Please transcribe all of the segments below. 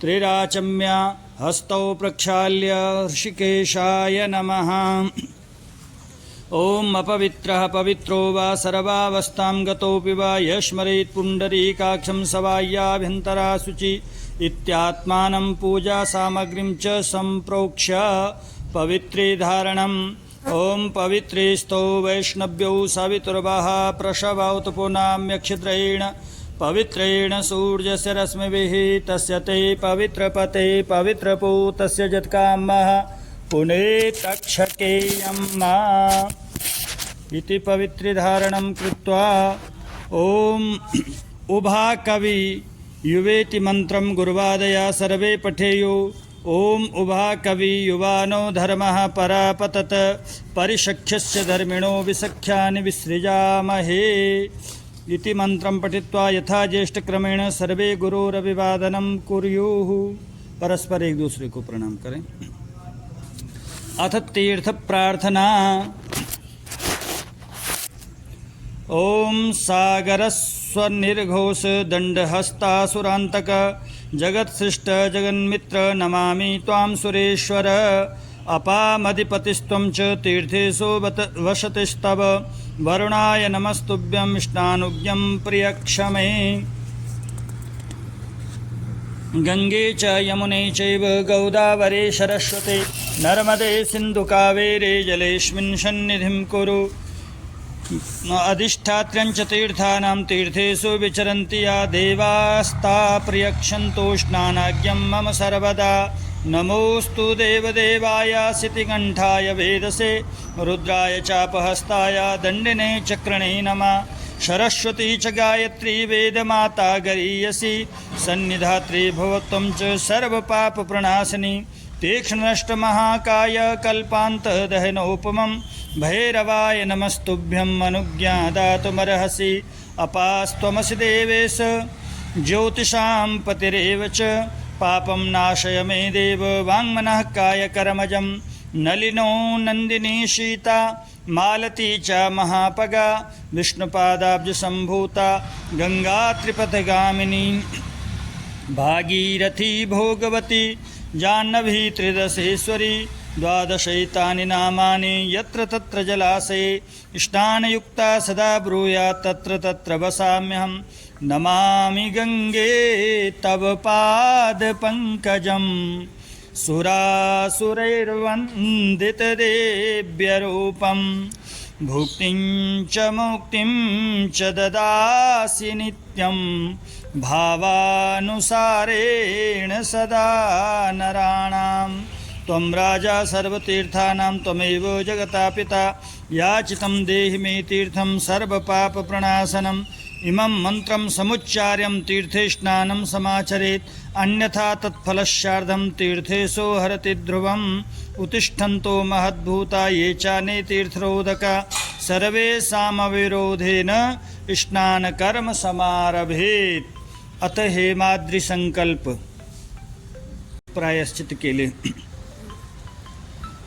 त्रिराचम्य हस्तौ प्रक्षाल्य ऋषिकेशाय नमः। ओम अपवित्रः पवित्रो वा सर्वावस्थां गतोऽपि वा यस्मरेत् पुण्डरीकाक्षं सवाय्याभ्यन्तरा शुचि इत्यात्मानं पूजा सामग्रीं च सम्प्रोक्ष्य पवित्रे धारणम्। ओम पवित्रेस्तो वैष्णव्यो सवितुर्वः प्रशवौत पुनाम्यक्षिद्रेण पवित्रेण सूर्यस्य रश्मिभिः तस्य ते पवित्रपते पवित्रपूतस्य जत्कामः पुनेतक्षकेयम्मा इति पवित्रिधारणं कृत्वा ओम उभाकवि युवेति मंत्रं गुरुवादया सर्वे पठेयु। ओम उभाकवि युवानो धर्मः परापतत परिशक्ष्यस्य धर्मिणो विसख्यानि विसृजामहे इति मंत्रं पठित्वा यथा ज्येष्ठक्रमेण सर्वे गुरोरभिवादनं कुर्युः। परस्पर एक दूसरे को प्रणाम करें। अथ तीर्थ प्रार्थना। ओम सागरस्वनिर्घोष दंडहस्तासुरांतक जगत्सृष्ट जगन्मित्र नमामि त्वां सुरेश्वर। अपामधिपतिस्त्वं च तीर्थेषु वसतिस्तव वरुणाय नमस्तुभ्यं स्नानुज्ञं प्रियक्षमे। गंगे च यमुने चैव गोदावरी सरस्वती नर्मदे सिन्धु कावेरे जलेऽस्मिन् सन्निधिं कुरु। अधिष्ठात्र्यं च तीर्थानां तीर्थेषु विचरन्ति या देवास्ता प्रियक्षन्तो स्नानाज्ञं मम सर्वदा। नमोऽस्तु देवदेवाय सितिकण्ठाय वेदसे रुद्राय चापहस्ताय दण्डिने चक्रणे नमः। सरस्वती च गायत्री वेदमाता गरीयसी सन्निधात्री भवत्वं च सर्वपापप्रणाशिनी। तीक्ष्णनष्टमहाकाय कल्पान्तदहनोपमं भैरवाय नमस्तुभ्यं अनुज्ञादातुमर्हसि। अपास्त्वमसि देवेश ज्योतिषां पतिरेव च पापं नाशय मे देव वाङ्मनः कायकर्मजं। नलिनो नन्दिनी सीता मालती च महापगा विष्णुपादाब्जसम्भूता गंगा त्रिपथगामिनी भागीरथी भोगवती जाह्नवी त्रिदशेश्वरी। द्वादशैतानि नामानि यत्र तत्र जलाशये स्नानयुक्ता सदा ब्रूयात् तत्र तत्र वसाम्यहं। नमामि गंगे तव पादपङ्कजं सुरासुरैर्वन्दितदेव्यरूपं। भुक्तिं च मुक्तिं च ददासि नित्यं भावानुसारेण सदा नराणां। त्वं राजा सर्वतीर्थानां त्वमेव जगता पिता। याचितं देहि मे तीर्थं सर्वपापप्रणाशनम्। इमं मन्त्रं समुच्चार्यं तीर्थे स्नानं समाचरेत् अन्यथा तत्फलस्यार्धं तीर्थेषु हरति ध्रुवम्। उत्तिष्ठन्तो महद्भूता ये चाने तीर्थरोधका सर्वेषामविरोधेन स्नानकर्म समारभेत्। अत हेमाद्रि संकल्प प्रायश्चित केले।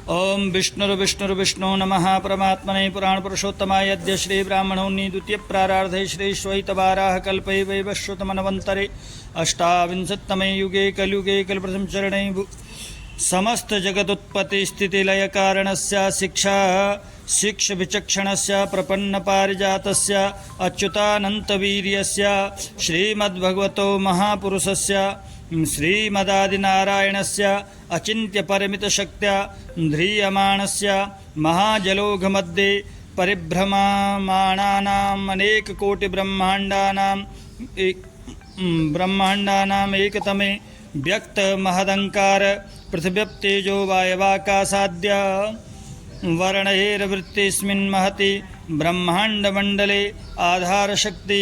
ओम विष्णुर्विष्णुर्विष्णु नमः परमात्मने पुराण पुरुषोत्तमाय अद्य श्री ब्राह्मणोन्नी द्वितीय प्रारार्धे श्री श्वैतवाराह कल्पे वैवस्वतमन्वन्तरे अष्टाविंशत्तमे युगे कलियुगे कल्पप्रथम चरणे समस्त जगदुत्पत्ति स्थिति लय कारणस्य शिक्षा शिक्ष विचक्षणस्य प्रपन्न पारिजातस्य अच्युतानन्तवीर्यस्य श्रीमद्भगवतो महापुरुषस्य श्रीमदादिनारायणस्य अचिन्त्यपरिमितशक्त्या ध्रियमाणस्य महाजलौघमध्ये परिभ्रममाणानाम् ब्रह्माण्डानाम् एकतमे व्यक्तमहदङ्कार पृथिव्यप्तेजो वायवाकाशाद्य वर्णैर्वृत्तिस्मिन् महति ब्रह्माण्डमण्डले आधारशक्ति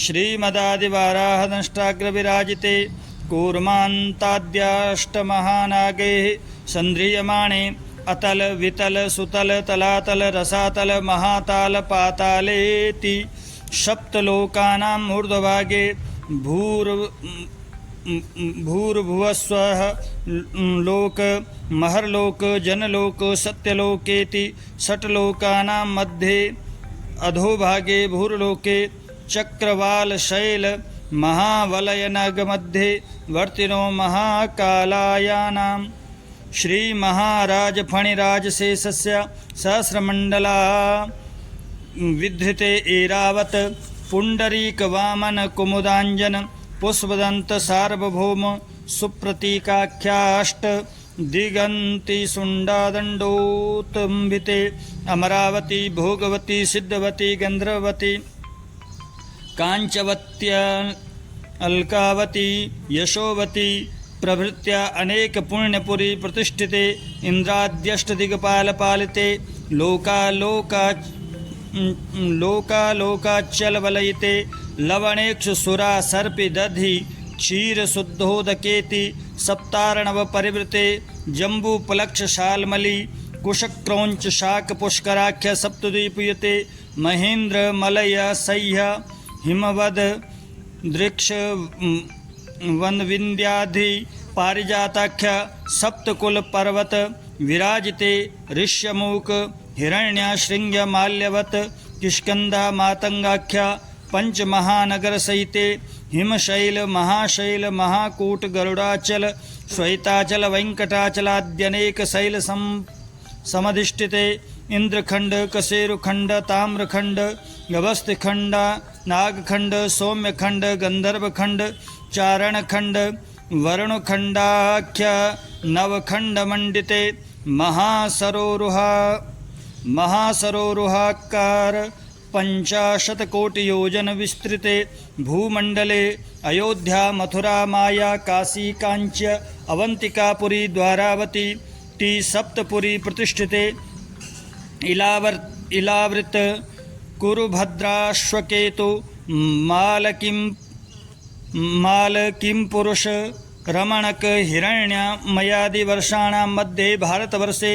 श्रीमदादिवाराहदंष्टाग्रविराजिते कूर्मान्ताद्याष्टमहानागैः सन्ध्रियमाणे अतल वितल सुतल तलातल रसातल महाताल पातालेति सप्तलोकानाम् ऊर्ध्वभागे भूर्भुवस्वः लोक महर्लोक जनलोक सत्यलोकेति षट्लोकानां मध्ये अधोभागे भूर्लोके चक्रवाल शैल महावलयनगमध्ये वर्तिनो महाकालायानां श्रीमहाराजफणिराजशेषस्य सहस्रमण्डला विधृते एरावत् पुण्डरीकवामनकुमुदाञ्जन पुष्पदन्तसार्वभौम सुप्रतीकाख्याष्ट दिगन्ति सुण्डादण्डोत्तम्बिते अमरावती भोगवती सिद्धवती गन्धर्वती काञ्चवत्या अलकावती यशोवती प्रभृत्या अनेक पुण्यपुरी प्रतिष्ठिते इंद्राद्यष्टदिग्पालपालिते लोकालोकाचलवलयिते लवणेक्षुसुरा सर्पि दधि क्षीरशुद्धोदकेति सप्तार्णव परिवृते जम्बूपलक्षशाल्मली कुशक्रौञ्च शाकपुष्कराख्य सप्तद्वीपयुते महेन्द्र मलय सह्य हिमवद दृक्ष वनविन्द्याधि पारिजाताख्य सप्तकुल पर्वत विराजिते ऋष्यमूक हिरण्याशृंग माल्यवत किष्कंधा मातंगाख्या पंचमहानगर सहिते हिमशैल महाशैल महाकूट गरुडाचल श्वेताचल वेंकटाचलाद्यनेक शैल समधिष्ठिते इंद्रखंड कसेरुखंड ताम्रखंड गवस्थखंड नागखंड सौम्यखंड गंधर्वखंड चारणखंड वरुणखंडाख्य नवखंड मंडिते महासरोरुहाकार 50 कोटियोजन विस्तृते भूमंडले अयोध्या मथुरा माया काशी कांच्य अवंतिकापुरी द्वारावती टी सप्तपुरी प्रतिष्ठिते इलावृत कुरुभद्राश्वकेतु मालकिं पुरुष रमणक हिरण्यमयादि वर्षाणां मध्ये भारतवर्षे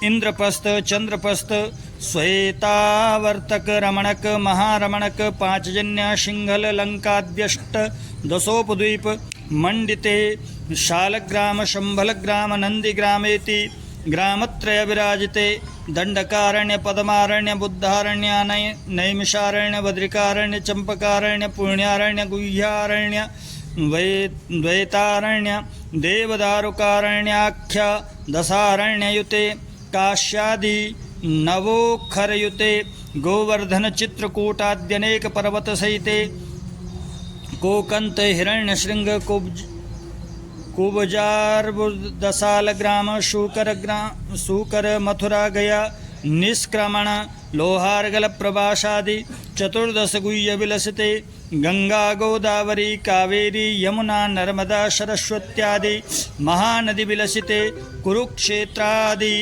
इंद्रप्रस्थ चंद्रप्रस्थ श्वेतावर्तक रमणक महारमणक पांचजन्य सिंहल लंकाद्यष्ट दशोपद्वीप मंडिते शालग्राम शंभलग्राम नंदीग्रामेति ग्रामत्रय विराजिते दंडकारण्य पद्मारण्य बुद्धारण्य नैमिषारण्य बद्रिकारण्य चंपकारण्य पुण्यारण्य गुह्यारण्य द्वैतारण्य देवदारुकारण्याख्य दशारण्ययुते काश्यादि नवोखरयुते गोवर्धन चित्रकूटाद्यनेक पर्वत सहिते कोकंत हिरण्यशृंग कुब्जार्बुदशालग्राम शूकर मथुरा गया निष्क्रमण लोहार्गल प्रभाषादि 14 गुह्य विलसिते गंगा गोदावरी कावेरी यमुना नर्मदा सरस्वत्यादि महानदी विलसिते कुरुक्षेत्रादि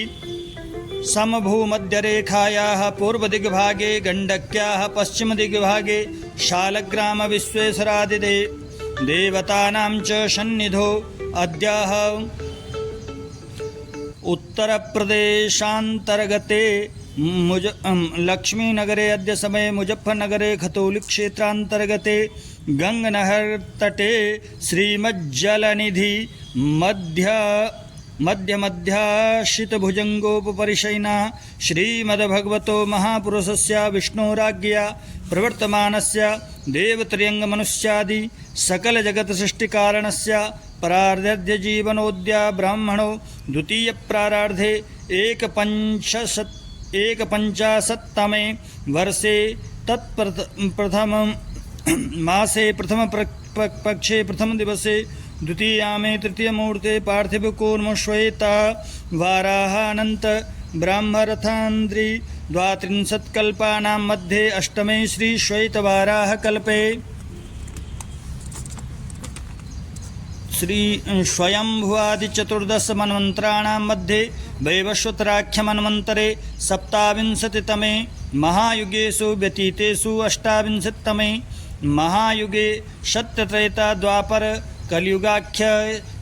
समभूमध्यरेखायाः पूर्वदिग्भागे गण्डक्याः पश्चिमदिग्भागे शालग्राम विश्वेश्वरादिदे देवतानां च सन्निधौ अद्याह उत्तरप्रदेशान्तर्गते लक्ष्मीनगरे अद्य समये मुजफ्फरनगरे खतौली क्षेत्रान्तर्गते गंगनहर-तटे श्रीमज्जलनिधि मध्यमध्याशितभुजङ्गोपरिशयिना श्रीमद्भगवतो महापुरुषस्य विष्णोराज्ञया प्रवर्तमानस्य देवत्रयङ्गमनुष्यादि सकलजगत्सृष्टिकारणस्य परार्धस्य जीवनोद्या ब्राह्मणो द्वितीयप्रारार्धे एकपञ्चाशत्तमे वर्षे तत्प्रथम मासे प्रथम पक्षे प्रथम दिवसे द्वितीयामे तृतीयमुहूर्ते पार्थिवकूर्म श्वेता वाराहानन्त ब्राह्मरथान्द्रि 32 कल्पानां मध्ये अष्टमे श्री श्वेतवाराह कल्पे श्री स्वयंभुवादि 14 मन्वन्तराणां मध्ये वैवस्वतराख्यमन्वन्तरे 27तमे महायुगेषु व्यतीतेषु 28तमे महायुगे सत्यत्रेता द्वापर कलियुगाख्य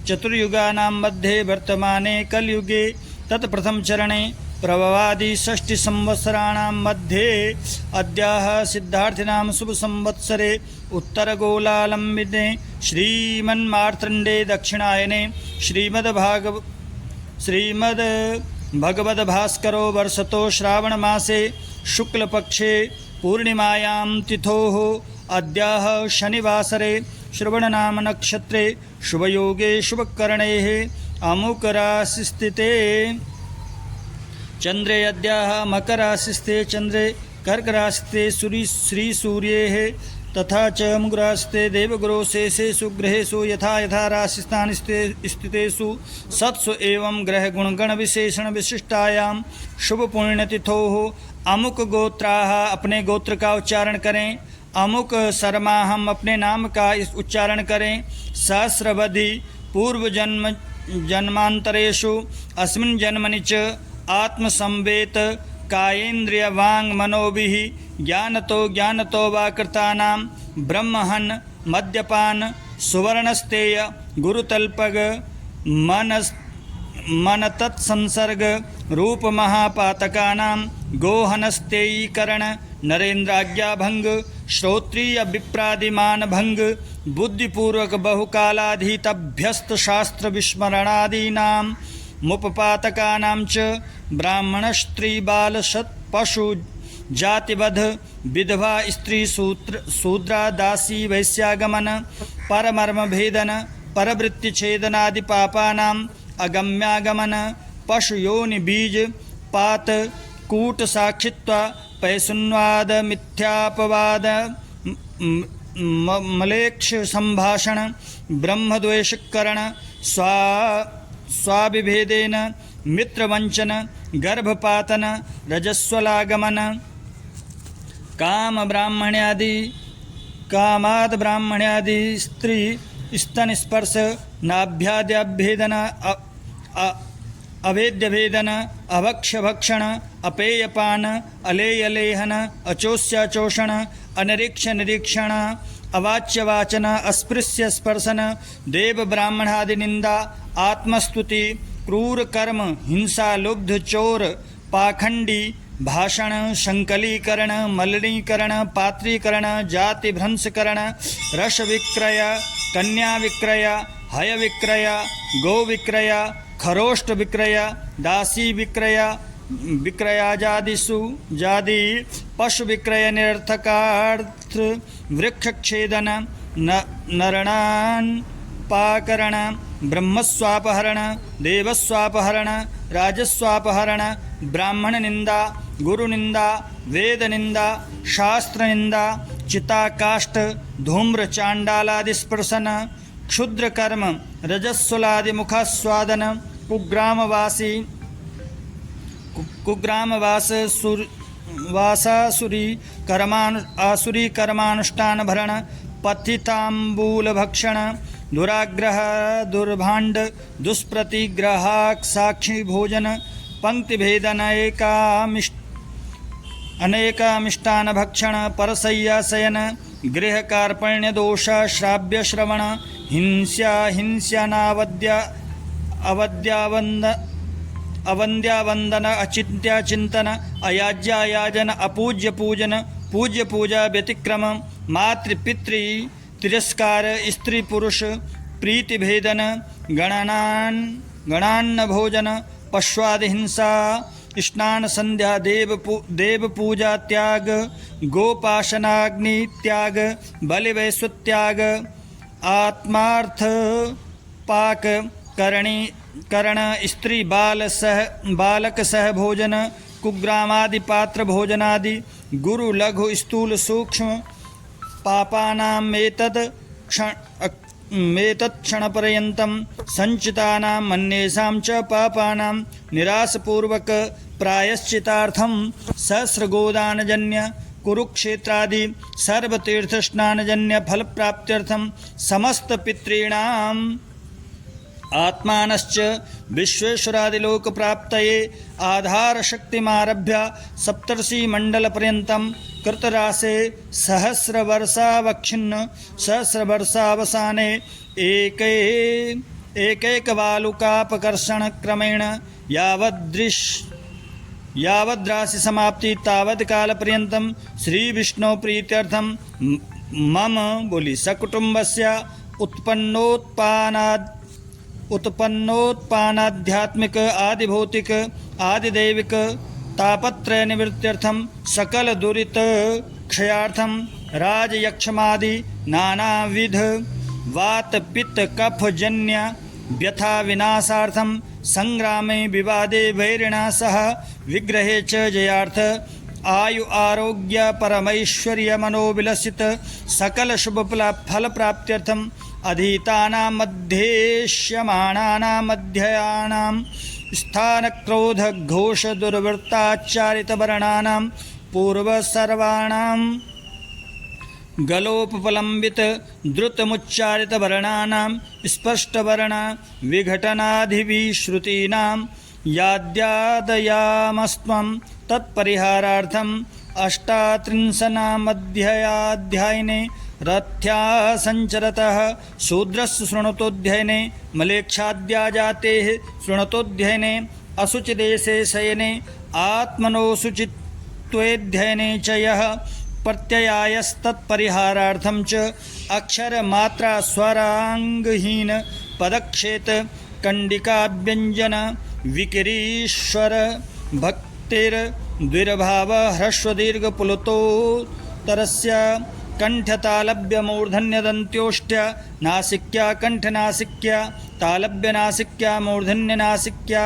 चतुर्युगानां मध्ये वर्तमाने कलियुगे तत्प्रथम चरणे प्रभवादि 6 संवत्सराणां मध्ये अद्याह सिद्धार्थिनां शुभ संवत्सरे उत्तरगोलालम्बिने श्रीमन्मार्तण्डे दक्षिणायने श्रीमद्भगवद्भास्करो वर्षतो श्रावणमासे शुक्लपक्षे पूर्णिमायां तिथोः अद्याह शनिवासरे श्रवणनाम नक्षत्रे शुभयोगे शुभकरणैः अमुकराशिस्थिते चंद्रे अद्याः मकराशिस्थे चंद्रे कर्कराशिस्थे श्रीसूर्येः तथा च मुग्रास्ते देवगुरो शेषेषु ग्रहेषु यथा यथा राशिस्थान स्थितेषु सत्सु एवं ग्रह गुणगण विशेषण विशिष्टायां शुभ पुण्यतिथोः अमुक गोत्राः अपने गोत्र का उच्चारण करें, अमुक शर्मा हम अपने नाम का उच्चारण करें। सहस्रवधि पूर्व जन्मांतरेषु अस्मिन् जन्मनि च आत्मसंवेत कायेन्द्रिय वांग मनोभिः ज्ञानतो वा कृतानां ब्रह्महन मद्यपान सुवर्णस्तेय गुरुतल्पग मनतत्संसर्ग रूप महापातकानां गोहनस्तेयीकरण नरेन्द्राज्ञाभंग श्रोत्रिय विप्रादिमान भंग बुद्धिपूर्वक बहुकालाधीतभ्यस्त शास्त्र विस्मरणादीनां मुपपातकानां च ब्राह्मण स्त्री बाल सत् पशु जातिवध विधवा स्त्री शूद्रा दासी वैश्यागमन परमर्म भेदन परवृत्ति छेदनादि पापानां अगम्यागमन पशु योनि बीज पात कूट साक्षित्व पैशुन्वाद मिथ्यापवाद मलेक्ष संभाषण ब्रह्मद्वेषकरण स्वाभिभेदेन मित्रवंचन गर्भपातन रजस्वलागमन कामाद ब्राह्मण्यादि स्त्री स्तन स्पर्श नाभ्याद्यभेदन अवेद्यभेदन अभक्ष्यभक्षण अपेयपान अलेयलेहन अचोष्याचोषण अनिरीक्ष निरीक्षण अवाच्यवाचन अस्पृश्य स्पर्शन देव ब्राह्मणादि निंदा आत्मस्तुति क्रूर कर्म हिंसा लुब्ध चोर पाखंडी भाषण संकलीकरण मलिनीकरण पात्रीकरण जाति भ्रंशकरण रस विक्रय कन्या विक्रय हय विक्रय गो विक्रय खरोष्ट विक्रय दासी विक्रय विक्रयाजादिषु जादि पशु विक्रय निरर्थकार्थ वृक्षच्छेदन नरणान् पाकरण ब्रह्मस्वापहरण देवस्वापहरण राजस्वापहरण ब्राह्मण निंदा गुरु निंदा वेद निंदा शास्त्र निंदा चिताकाष्ठ धूम्र चांडालादि स्पर्शन क्षुद्र कर्म रजस्वलादि मुखास्वादन कुग्रामवासासुरी कर्मानुष्ठान भरण पतितांबूल भक्षण दुराग्रह दुर्भांड दुष्प्रतिग्रहाक साक्षी भोजन पंक्ति भेदन अनेकामिष्टान भक्षण परसय्या शयन गृह कार्पण्य दोष श्राव्य श्रवण अवंद्यावंदन अचिंत्या चिंतन अयाज्यायाजन अपूज्य पूजन पूज्य पूजा व्यतिक्रम मातृपितृ तिरस्कार स्त्री पुरुष प्रीति भेदन गणान्न भोजन पश्वादि हिंसा स्नान संध्या देव पूजा त्याग गोपाशनाग्नि त्याग बलिवैश्वत्याग आत्मार्थ पाक करण स्त्री बालक सह भोजन कुग्रामादि पात्र भोजनादि गुरु लघु स्थूल सूक्ष्म पापानामेतत् क्षणपर्यन्तं संचितानां मन्येषां च पापानां निरासपूर्वक प्रायश्चितार्थं सहस्रगोदानजन्य कुरुक्षेत्रादि सर्वतीर्थस्नानजन्य फलप्राप्त्यर्थं समस्त पितॄणाम् आत्मानश्च विश्वेश्वरादिलोक प्राप्तये आधार शक्तिमारभ्य सप्तर्षि मंडल पर्यन्तं कृतरासे सहस्रवर्षावच्छिन्न सहस्रवर्षावसाने एकैकवालुकापकर्षण क्रमेण यावद्राशि समाप्ति तावत् काल पर्यन्तं श्री विष्णु प्रीत्यर्थं मम बोली सकुटुम्बस्य उत्पन्नोत्पानाध्यात्मिक आदिभौतिक आदिदैविक तापत्रय निवृत्त्यर्थं सकल दुरित क्षयार्थं राजयक्षमादि नानाविध वात पित्त कफ जन्य व्यथा विनाशार्थं संग्रामे विवादे वैरिणा सह विग्रहे च जयार्थ आयु आरोग्य परमैश्वर्य मनोविलसित सकल शुभ फल प्राप्त्यर्थम अधीतानां मध्येष्यमाणानां मध्ययानां स्थान क्रोध घोष दुर्वृत्ताचारित वर्णानां पूर्व सर्वाणां गलोपलंबित द्रुतमुच्चारित वर्णानां स्पष्टवर्ण विघटनाधिविश्रुतीनां याद्यादयामस्त्वं तत्परिहारार्थम् अष्टात्रिंशनामध्यायाध्यायने रथ्या सञ्चरतः शूद्रस्य शृणुतोऽध्ययने मलेच्छाद्या जातेः शृणुतोऽध्ययने अशुचिदेशे शयने आत्मनो शुचित्वेऽध्ययने च यः प्रत्ययायस्तत्परिहारार्थं च अक्षरमात्रा स्वराङ्गहीन पदक्षेत कंडिकाव्यञ्जन विकिरीश्वर भक्तिर्द्विर्भाव ह्रस्वदीर्घपुलुतोत्तरस्य कंठतालव्य मूर्धन्यदन्त्योष्ट्य नासिक्या कंठनासिक्या तालव्यनासिक्या मूर्धन्यनासिक्या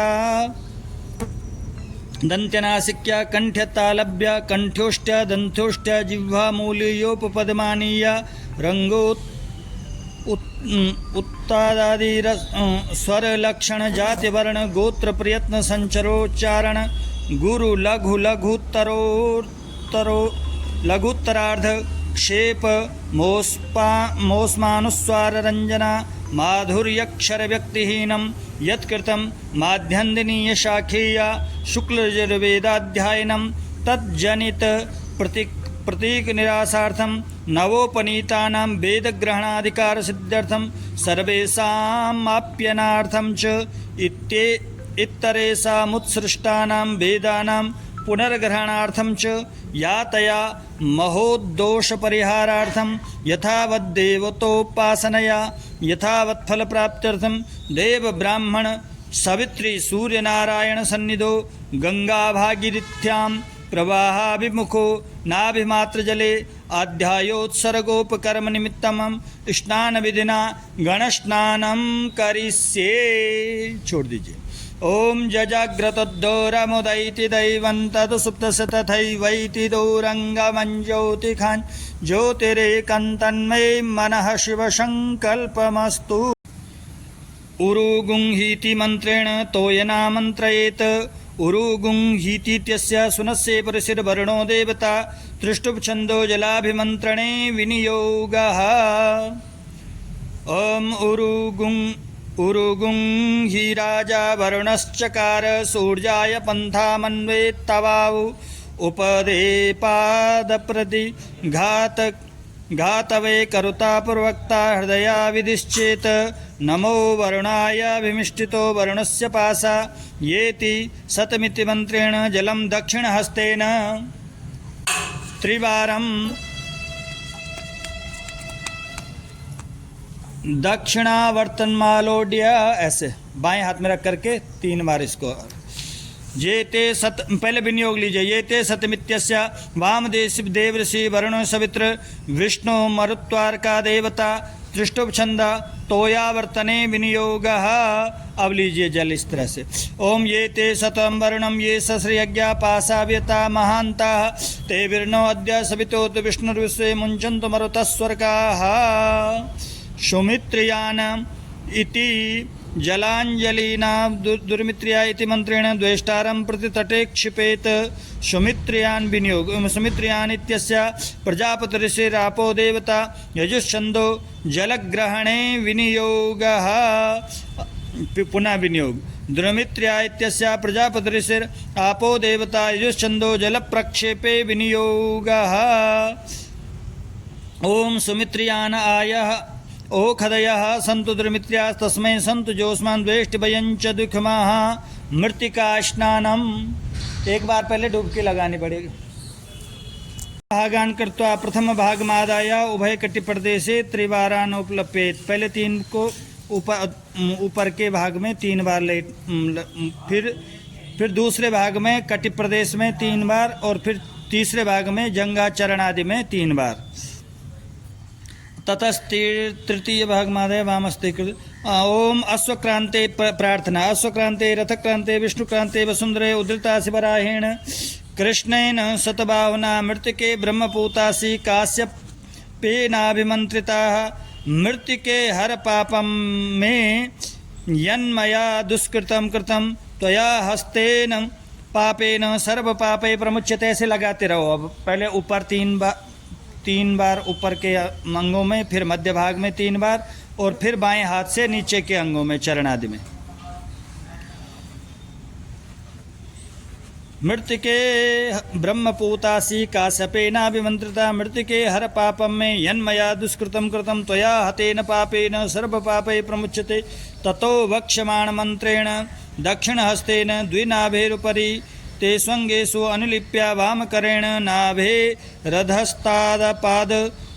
दन्त्यनासिक्या कंठतालव्य कंठ्योष्ट्य दन्त्योष्ट्य जिह्वा मूलीयोपपदमानीय रंगोत् उत्तादादि स्वर लक्षण जाति वर्ण गोत्र प्रयत्न संचरोच्चारण गुरु लघु लघुत्तरोत्तरो लघुत्तरार्ध क्षेप मोस्मानुस्वार रंजना माधुर्यक्षर व्यक्तिहीनं यत्कृतं माध्यन्दिनीय शाखेया शुक्लयजुर्वेदाध्यायनं तज्जनित प्रतीक निरासार्थं नवोपनीतानां वेदग्रहणाधिकार सिद्ध्यर्थं सर्वेषामाप्यनार्थं च इत्तरेषामुत्सृष्टानां वेदानां पुनर्ग्रहणार्थं च यातया महोद्दोषपरिहारार्थं यथावद्देवतोपासनया यथावत्फलप्राप्त्यर्थं देव ब्राह्मण सवित्री सूर्यनारायण सन्निधौ गंगाभागीरथ्यां प्रवाहाभिमुखो नाभिमात्रजले आध्यायोत्सर्गोपकर्म निमित्तम स्नान विधिना गणस्नानं करिष्ये। छोड़ दीजिए। ओम जजाग्रतोद्धोरमुदैति दैवं तदुसुप्तस्य तथैवैति दौरङ्गमञ्ज्योतिखान् ज्योतिरेकन्तन्मे मनः शिवसङ्कल्पमस्तु। उरुगुंहीति मन्त्रेण तोयनामन्त्रयेत् उरुगुंहीतीत्यस्य सुनस्य परिशिर्वर्णो देवता तृष्टुप्छन्दो जलाभिमन्त्रणे विनियोगः। ॐ उरुगुं हि राजा वरुणश्चकार सूर्याय पन्थामन्वेत्तवाउ उपदेपादप्रति घातवे करुता पूर्वक्ता हृदया विदिश्चेत नमो वरुणाय विमिष्टितो वरुणस्य पासा येति शतमिति मन्त्रेण जलं दक्षिणहस्तेन त्रिवारं दक्षिणावर्तनमालोड्य ऐसे बाएं हाथ में रख करके 3 बार इसको ये ते सत पहले विनियोग लीजिए। ये ते सतमित्यस्य वामदेश देवऋषि वरुण सवित्र विष्णु मरुत्वार्का देवता त्रिष्टुप छंद तोयावर्तने विनियोगः। अब लीजिए जल इस तरह से। ओम ये ते सतम वर्णम ये सश्रियज्ञा पाशाव्यता महांता ते विर्णो अद्य सवितोत विष्णुर्विश्वे मुञ्चन्तु मरुतस्वर्गाः। सुमित्रियान इति जलांजलिना दुर्मित्रिया इति मंत्रेण द्वेष्टारं प्रति तटे क्षिपेत। सुमित्रियान विनियोग सुमित्रियान इत्यस्य प्रजापतिर्षिरापो देवता यजुश्छन्दो जलग्रहणे विनियोगः। पुनः विनियोग। दुर्मित्रिया इत्यस्य प्रजापतिर्षिरापो देवता यजुश्छन्दो जलप्रक्षेपे विनियोगः। ओम सुमित्रियान आयः ओखदयः सन्तु दुर्मित्र्या तस्मै सन्तु जोस्मान् द्वेष्टिभयञ्च दुःखमाः मृत्तिका स्नानम्। एक बार पहले डुबकी लगानी पड़ेगी। भागान कृत्वा प्रथम भागमादाय उभय कटि प्रदेशे त्रिवारानुपलपेत। पहले 3 को ऊपर के भाग में 3 बार ले, फिर दूसरे भाग में कटि प्रदेश में 3 बार और फिर तीसरे भाग में जंगाचरण आदि में 3 बार। ततस्तीय भाग मादय वामस्ते कृत। ओम अश्वक्रांते प्रार्थना। अश्वक्रांते रथक्रांते विष्णुक्रांते वसुंधरे उद्धृता शिवराहेण कृष्णेन शतभावना मृत्तिके ब्रह्मपूतासी काश्यपेनाभिमंत्रिताः मृत्तिके हर पापम में यन्मया दुष्कृतम कृतम त्वया हस्तेन पापेन सर्व पापे प्रमुच्यते। ऐसे लगाते रहो। अब पहले ऊपर तीन बार ऊपर के अंगों में, फिर मध्य भाग में 3 बार, और फिर बाएं हाथ से नीचे के अंगों में चरण आदि में। मृत्तिके ब्रह्मपूतासी काश्यपेनाभिमंत्रिता मृत्तिके हर पापम में यन्मया दुष्कृतम कृतम त्वया हतेन पापेन सर्व पापे प्रमुच्यते। ततो वक्ष्यमाण मंत्रेण दक्षिणहस्तेन द्विनाभेरुपरि ते स्वंगेषु अनुलिप्या वामकरेण नाभे रधस्तादपाद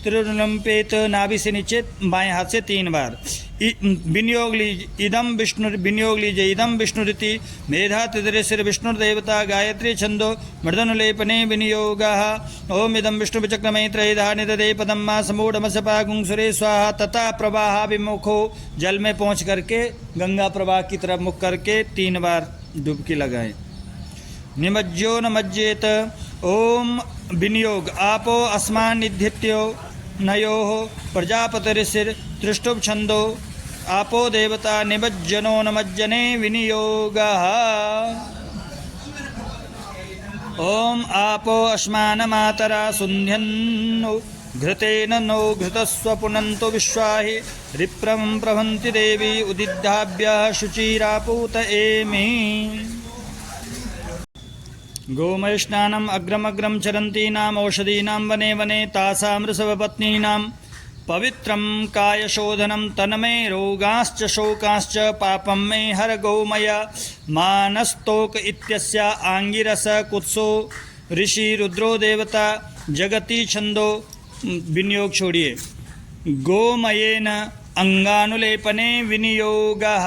त्रिलंपेत। नाभि से नीचे बाएं हाथ से 3 बार विनियोग लीजिए। इदम विष्णु विनियोग लीजिए। इदम विष्णुरिति मेधा तिद्रेशिर विष्णुर्देवता गायत्री छंदो मृदनुलेपने विनियोगः। ओम इदम विष्णु विचक्रमे त्रयधा निदधे पदम मा समूढ़मसपा गुंसुरे स्वाहा। तथा प्रवाह विमुखो जल में पहुँच करके गंगा प्रवाह की तरफ मुख करके 3 बार डुबकी लगाएं। निमज्जो नमज्जेत। ओम विनियोग आपो अस्मान निधित्यो नयोः प्रजापतिरिशिर त्रिष्टुभ छंदो आपो देवता निमज्जनो नमज्जने विनियोगः। ओम आपो अस्मान मातरा सुन्ध्यन्नो घृतेन नो घृतस्व पुनन्तो विश्वाहि रिप्रं प्रभन्ति देवी उदिद्धाभ्यः शुचिरापूत एमि। गोमयस्नानम् अग्रमग्रं चरन्तीनाम् औषधीनां वने वने तासां ऋषभपत्नीनां पवित्रं कायशोधनं तन्मे रोगाश्च शोकाश्च पापं मे हर गोमय। मानस्तोक इत्यस्य आंगिरस कुत्सो ऋषि रुद्रो देवता जगती छंदो। विनियोग छोड़िए। गोमयेन अंगानुलेपने विनियोगः।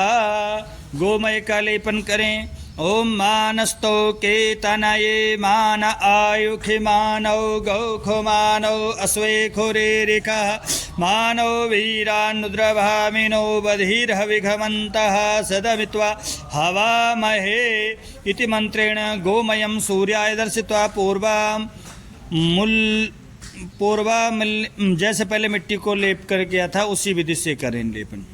गोमय का लेपन करें। ओम मानस्तो के तनये मान आयुखि मानव गौखो मानव अश्वेखोरेरिका मानव वीरानुद्रभामिनो बधिर्हविघमन्तः सदमित्वा हवामहे इति मंत्रेण गोमयं सूर्याय दर्शित्वा पूर्वा जैसे पहले मिट्टी को लेप कर गया था उसी विधि से करें लेपन।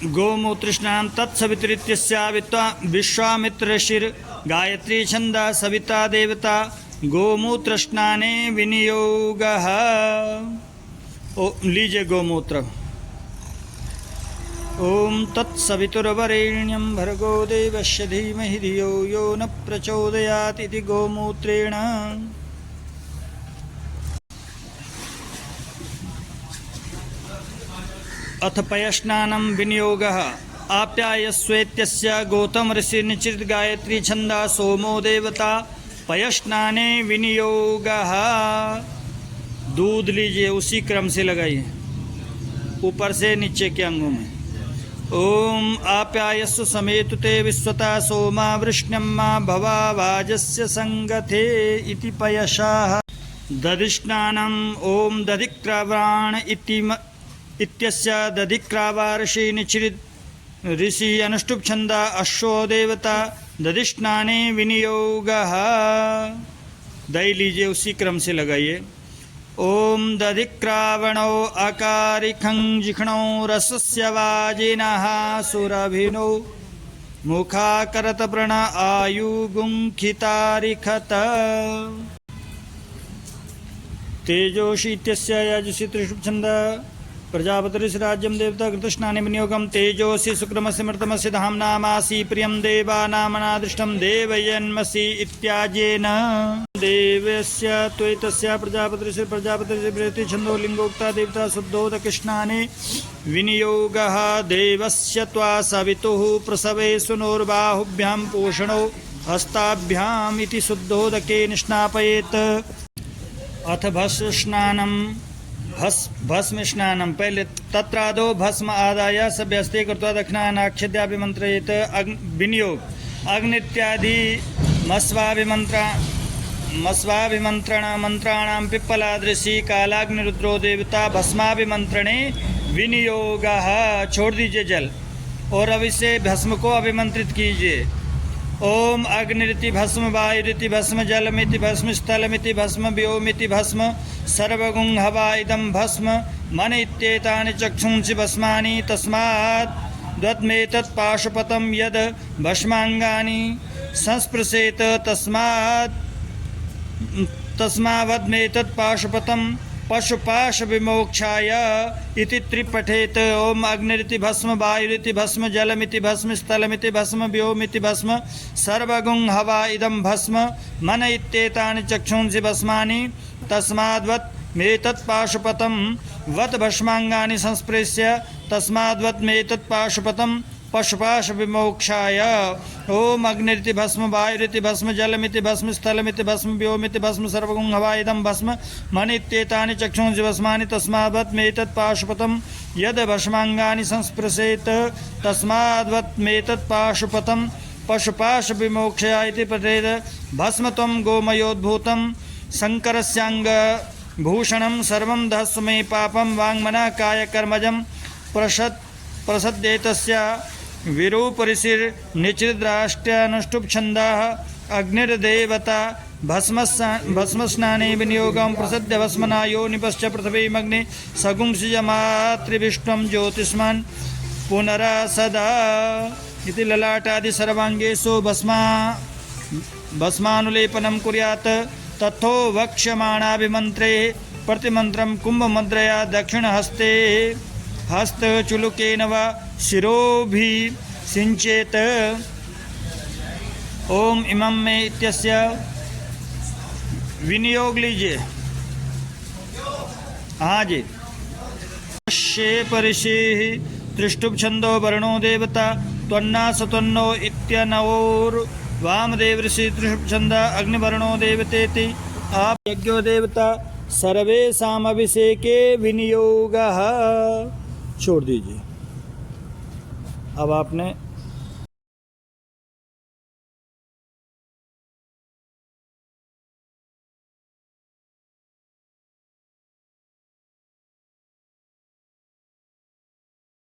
गोमूत्रस्नान तत्सवितृत्यस्या विश्वामित्रऋषिर गायत्री छंदा सविता देवता गोमूत्रस्नाने विनियोगः। लीजिए गोमूत्र। ओम तत्सवितुर्वरेण्यं भर्गो देवस्य धीमहि धियो यो न प्रचोदयात् इति गोमूत्रेण। अथ पयस्नानं विनियोगः। आप्यायस्वेत्यस्य गौतम ऋषि निचित गायत्री छंदा सोमो देवता पयस्नाने विनियोगः। दूध लीजिए, उसी क्रम से लगाइए, ऊपर से नीचे के अंगों में। ओम आप्यायस्व समेतु ते विश्वता सोमा वृष्ण्यम्मा भवा वाजस्य संगथे इति पयशाः। दधिस्नानम् ओम दधिक्रावाण इत्यस्य दधिक्रावार्षि निचित ऋषि अनुष्टुप छंदा अश्वो देवता दधिस्नाने विनियोगः। दही लीजिए, उसी क्रम से लगाइए। ओम दधिक्रावणो अकारिखं जिघ्नो रसस्य वाजिनः सुरभिनो मुखाकरत प्रण आयुगुंखितारिखत। तेजोषि इत्यस्य यजुषि त्रिषुप छंदा प्रजापतिरिष राज्यं देवता कृतस्नाने विनियोगं। तेजोसि शुक्रमस्य मृतमस्य धाम्नामासि प्रियं देवानामनादृष्टं देवयन्मसि इत्याजेन। देवस्य त्वैतस्य प्रजापतिरिष प्रजापतिरिष छन्दो लिङ्गोक्ता देवता शुद्धोदकस्नाने विनियोगः। देवस्य त्वा सवितुः प्रसवे सुनोर्बाहुभ्यां पोषणो हस्ताभ्याम् इति शुद्धोदके निष्णापयेत्। अथ भस्म स्नानम् भस्म स्नानं। पहले तत्रादो भस्म आदाय सभ्यस्ते कृत्वा दक्षिणानाक्षद्याभिमंत्रयेत। विनियोग अग्नित्यादि मस्वाभिमंत्रा मस्वाभिमंत्रण मंत्राणां पिप्पलादृषि कालाग्निरुद्रो देवता भस्माभिमंत्रणे विनियोगः। छोड़ दीजिए जल और अब इसे भस्म को अभिमंत्रित कीजिए। ओम अग्निरिति भस्म, वायुरिति भस्म, जलमिति भस्म, स्थलमिति भस्म, व्योमिति भस्म, सर्वगुं हवा इदं भस्म, मन इत्येतानि चक्षुंसि भस्मानि। तस्मात् द्वत्मेतत् पाशुपतं यद भस्मांगानि संस्पृशेत तस्मावद्मेतत् पाशुपतं पशुपाश विमोक्षाय इति त्रिपठेत। ओम अग्निरिति भस्म, वायुरिति भस्म, जलमिति भस्म, स्थलमिति भस्म, व्योमिति भस्म, सर्वगुं हवा इदं भस्म, मन इत्येतानि चक्षुंसि भस्मानि। तस्माद्वत् मेतत् पाशुपतं वत् भस्मांगानि संस्पृश्य तस्माद्वत् मेतत् पाशुपतं पशुपाश विमोक्षाय। ओम अग्निरिति भस्म, वायुरिति भस्म, जलमिति भस्म, स्थलमिति भस्म, व्योमिति भस्म, सर्वगुं हवा इदं भस्म, मन इत्येतानि चक्षुंसि भस्मानि। तस्माद्वत् मेतत् पाशुपतं यद भस्मांगानि संस्पृशेत तस्माद्वत् मेतत् पाशुपतं पशुपाश विमोक्षाय इति पठेत। भस्म त्वं गोमयोद्भूतं शंकरस्यांग भूषणं सर्वं धस्व मे पापं वाङ्मनः कायकर्मजं प्रसद्येतस्य विरूपरिशिर्निचिद्राष्ट्रनुष्टुप्छन्दाः अग्निर्देवता भस्मस्नाने विनियोगं प्रसद्य भस्मनायो निपश्च पृथिवीमग्नि सगुंसिजमातृविष्णुं ज्योतिष्मान् पुनरा सदा इति ललाटादि सर्वाङ्गेषु भस्मानुलेपनं कुर्यात्। तथो वक्ष्यमाणाभिमन्त्रे प्रतिमन्त्रं कुम्भमुद्रया दक्षिणहस्ते हस्तचुलुकेन वा शिरोभिषिञ्चेत्। ओम इमं मे इत्यस्य विनियोग लीजिए। हाँ जी। शे परिषेः त्रिष्टुप छंदो वर्णो देवता त्वन्ना सत्वन्नो इत्यनवोर वामदेव ऋषि त्रिष्टुप छंद अग्निवर्णो देवतेति। आप यज्ञो देवता सर्वेषाम् अभिषेके विनियोगः। छोड़ दीजिए। अब आपने